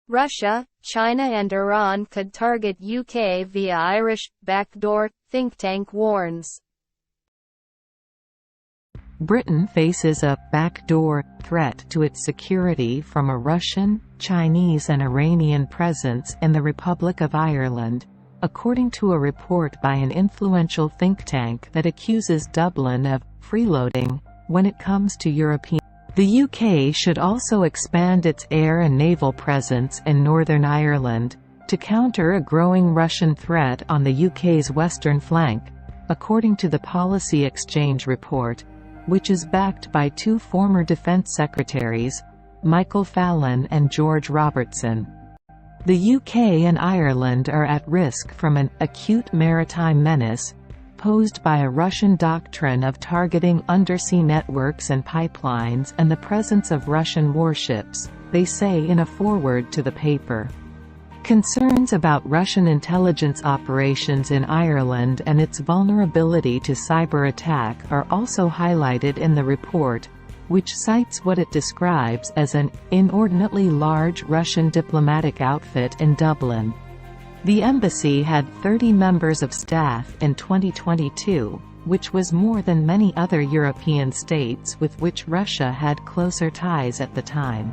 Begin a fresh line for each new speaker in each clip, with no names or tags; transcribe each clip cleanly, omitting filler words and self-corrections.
Russia, China and Iran could target UK via Irish backdoor, Thinktank warns.
Britain faces a backdoor threat to its security from a Russian, Chinese and Iranian presence in the Republic of Ireland, according to a report by an influential think tank that accuses Dublin of freeloading when it comes to European. The UK should also expand its air and naval presence in Northern Ireland to counter a growing Russian threat on the UK's western flank, according to the Policy Exchange report, which is backed by two former defence secretaries, Michael Fallon and George Robertson. The UK and Ireland are at risk from an acute maritime menace posed by a Russian doctrine of targeting undersea networks and pipelines and the presence of Russian warships, they say in a foreword to the paper. Concerns about Russian intelligence operations in Ireland and its vulnerability to cyber attack are also highlighted in the report, which cites what it describes as an inordinately large Russian diplomatic outfit in Dublin. The embassy had 30 members of staff in 2022, which was more than many other European states with which Russia had closer ties at the time.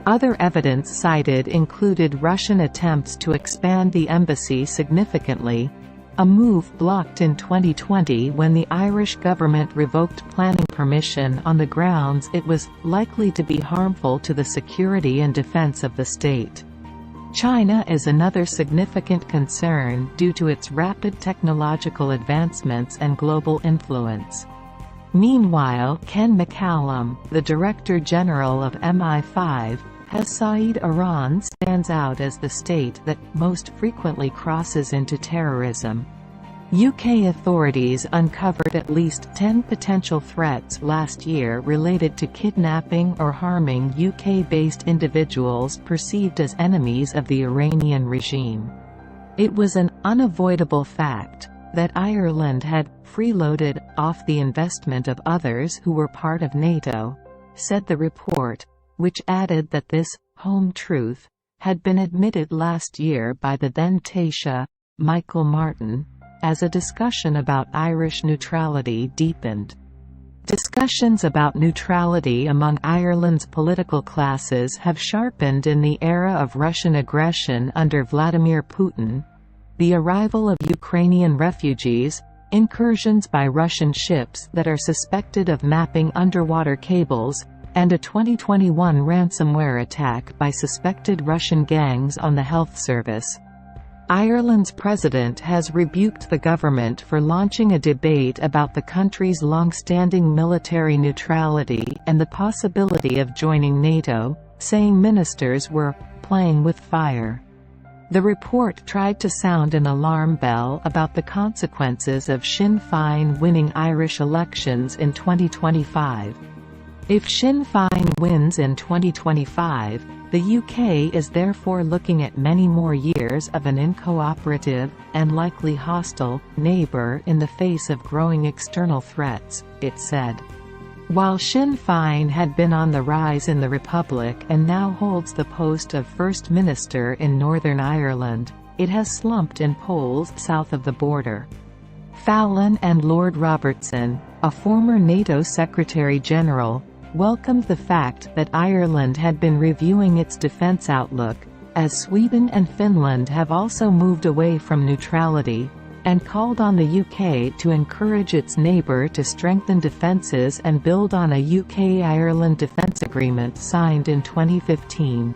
Other evidence cited included Russian attempts to expand the embassy significantly, a move blocked in 2020 when the Irish government revoked planning permission on the grounds it was likely to be harmful to the security and defense of the state. China is another significant concern due to its rapid technological advancements and global influence. Meanwhile, Ken McCallum, the Director General of MI5, has said Iran stands out as the state that most frequently crosses into terrorism. UK authorities uncovered at least 10 potential threats last year related to kidnapping or harming UK-based individuals perceived as enemies of the Iranian regime. It was an unavoidable fact that Ireland had freeloaded off the investment of others who were part of NATO, said the report, which added that this home truth had been admitted last year by the then Taoiseach, Michael Martin, as a discussion about Irish neutrality deepened. Discussions about neutrality among Ireland's political classes have sharpened in the era of Russian aggression under Vladimir Putin. The arrival of Ukrainian refugees, incursions by Russian ships that are suspected of mapping underwater cables, and a 2021 ransomware attack by suspected Russian gangs on the health service. Ireland's president has rebuked the government for launching a debate about the country's long-standing military neutrality and the possibility of joining NATO, saying ministers were playing with fire. The report tried to sound an alarm bell about the consequences of Sinn Féin winning Irish elections in 2025. If Sinn Féin wins in 2025, the UK is therefore looking at many more years of an uncooperative, and likely hostile, neighbour in the face of growing external threats, it said. While Sinn Féin had been on the rise in the Republic and now holds the post of First Minister in Northern Ireland, it has slumped in polls south of the border. Fallon and Lord Robertson, a former NATO Secretary-General, welcomed the fact that Ireland had been reviewing its defence outlook, as Sweden and Finland have also moved away from neutrality, and called on the UK to encourage its neighbour to strengthen defences and build on a UK-Ireland defence agreement signed in 2015.